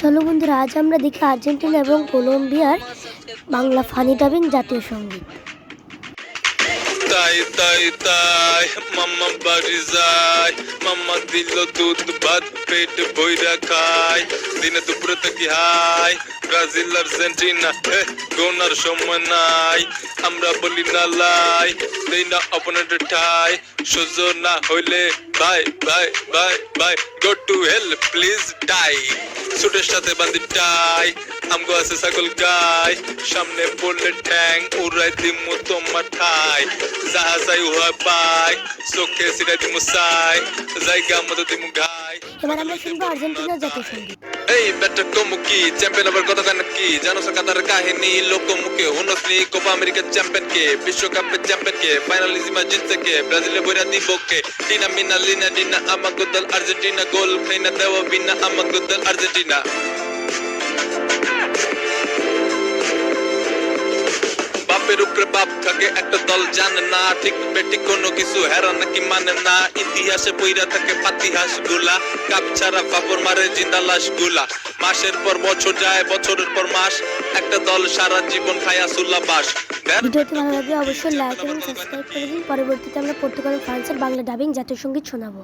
চলো বন্ধুরা, আজ আমরা দেখি আর্জেন্টিনা এবং কলম্বিয়ার বাংলা ফানি ডাবিং জাতীয় সঙ্গীত। তাই তাই তাই মাম্মা বাড়ি যায়, মাম্মা দিল দুধ ভাত পেট বইরা খায়, দিনে দুপুরে থাকি হাই ব্রাজিল আর্জেন্টিনা গোনার সময় নাই, আমরা বলি না লাই, দেই না অপোনেন্ট ঠাই, সহ্য না হইলে bye bye bye bye, go to hell please die, সুটের সাথে বাঁধি টাই, আমগো আছে ছাগল গাই, সামনে পড়লে ঠ্যাং উড়াই দিমু তোমার ঠাই, যাহা চাই উহা পাই, চোখে সিরাই দিমু চাই, জায়গা মতো দিমু ঘাই। এবার আমরা শুনবো আর্জেন্টিনার জাতীয় সঙ্গীত। এই ব্যাটটা কমুকি চ্যাম্পিয়ন আবার কথা জানা কি জানো কাতার কাহিনী লোকমুখে হুনসনি কোপা আমেরিকার চ্যাম্পিয়ন কে, বিশ্বকাপের চ্যাম্পিয়ন কে, ফাইনালিজিমা জিতছে কে, ব্রাজিলে বইরা দিব কে, টিনা মিনা লিনা ডিনা আমাগো দল আর্জেন্টিনা, গোল খাইনা দেওয়া বিনা আমাগো দল আর্জেন্টিনা। বাপের উপরে বাপ থাকে একটা দল জানে না, ঠিক বেটি কোনো কিছু হেরা নাকি মানে না, ইতিহাসে বইরা থাকে পাতিহাস গুলা, কাপ ছাড়া ফাপর মারে জিন্দা লাশ গুলা, মাসের পর বছর যায় বছরের পর মাস, একটা দল সারা জীবন খায়া সুল্লা বাস। ভিডিওটি ভালো লাগলে অবশ্যই লাইক এবং সাবস্ক্রাইব করে দিন। পরবর্তীতে আমরা পর্তুগাল ফ্রান্সের বাংলা ডাবিং জাতীয় সঙ্গীত শোনাবো।